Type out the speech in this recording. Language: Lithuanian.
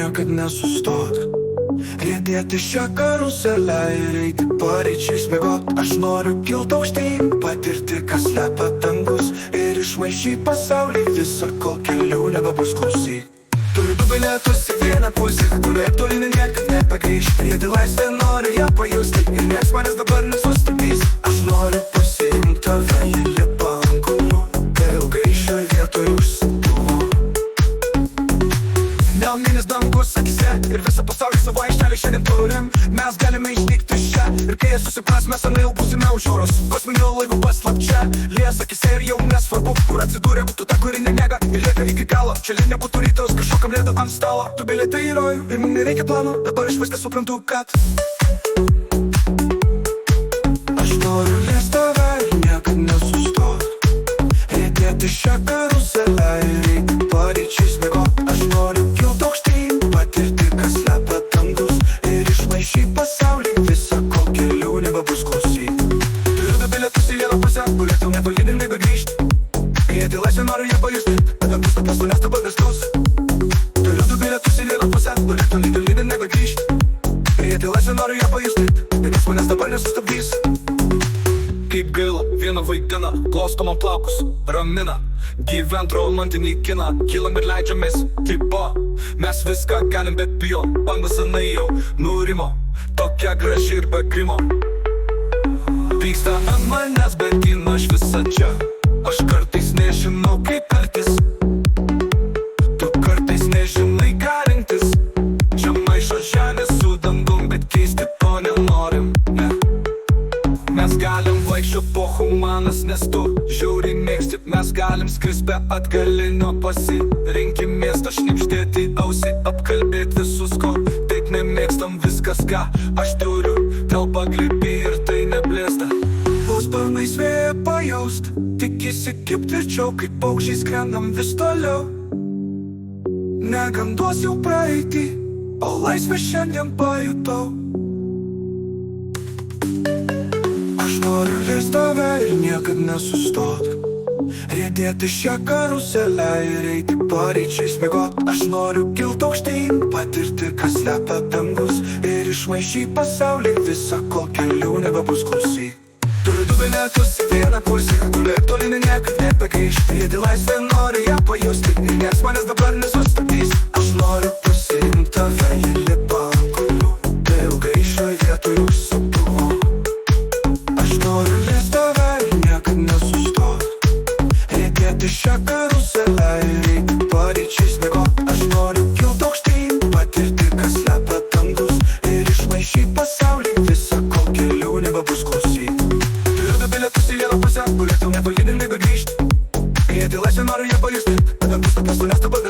niekad nesustot. Riedėti šią karuselę ir eiti paryčiais miegot. Aš noriu kilt aukštyn, patirti, kas slepia dangus, ir išmaišyt pasaulį visą, kol kelių nebebus klausyt. Turiu du bilietus į vieną pusę, kurie toli niekad nepagrįš. Riedi laisvę, noriu ją pajusti, ir nieks manęs dabar nesustabdys. Aš noriu pasiimt tave į liepangų, per ilgai šioj vietoj užsibuvo. Nelminis dangus akise, ir visą pasaulį savo aikštelį šiandien turim. Mes galime išnykti čia, ir kai jie susipras, mes anail būsime už jūros. Kosminių laivų paslapčia, lies akise ir jau nesvarbu, kur atsidūrė, būtų ta, kuri nemiega ir lieka iki galo. Čia nebūtų rytos, kažkokam lėda ant stalo. Tu bilietai į rojų, ir man nereikia plano, dabar aš viską suprantu, kad aš noriu liest tave ir niekad nesustot. Riedėti šią karuselę ir eiti paryčiais miegot. Aš noriu kilt aukštyn, patirti, kas slepia dangus, ir išmaišyt pasaulį visą, kol kelių nebebus klausyt. Turiu du bilietus į vieną pusę, kurie tau netoli nebegrįžt. Riedi laisvę, noriu ją pajusti, tada bus tapas manęs dabar viskus. Turiu du bilietus į vieną pusę, kurie toli nebegrįžt. Riedi laisvę, noriu ją pajusti, ir nieks manęs dabar nesustabdys. Kaip gaila, viena vaidina, glosto man plaukus, ramina. Gyvent romantinį kiną, kylam ir leidžiamės tipo. Mes viską galim, bet bijo, banga senai jau nurimo. Tokia graži ir be grimo. Pyksta ant manęs, bet gina aš visą čia. Aš kartais nežinau, kaip elgtis. Tu kartais nežinai, ką rinktis. Čia maišo žemė su dangum, bet keisti to nenorim, ne. Mes galim vaikščiot po humanas, nes tu žiauriai mėgsti. Mes galim skrist be atgalinio, pasirinkim miestą, šnipštėti ausį, apkalbėt visus, ko taip nemėgstam. Viskas, ką aš turiu, telpa glibi ir tai neblėsta. Vos sparnais vėją pajaust, tik įsikibt arčiau, kaip paukščiai skrendam vis toliau. Negandos jau praeitį, o laisvę šiandien pajutau. Aš noriu liest tave ir niekad nesustot. Riedėti šią karuselę ir eiti paryčiais miegot. Aš noriu kilt aukštyn, patirti, kas slepia dangus, ir išmaišyt pasaulį visą, kol kelių nebebus klausyt. Turiu du bilietus į vieną pusę, kurie toli niekad nebegrįš. Riedi laisvę, noriu ją pajusti, ir nieks manęs dabar nesustabdys. Aš noriu pasiimt tave į liepangų, per ilgai šioj vietoj užsibuvo. Aš noriu liest tave ir niekad nesustot. Riedėti šią karuselę ir eiti paryčiais miegot. Aš noriu kilt aukštyn, patirti, kas slepia dangus, ir išmaišyt pasaulį visą, kol kelių nebebus klausyt. Turiu du bilietus į vieną pusę, kurie tau netoli nebegrįžt. Riedi laisvę, noriu ją pajusti, tada bus tapas manęs dabar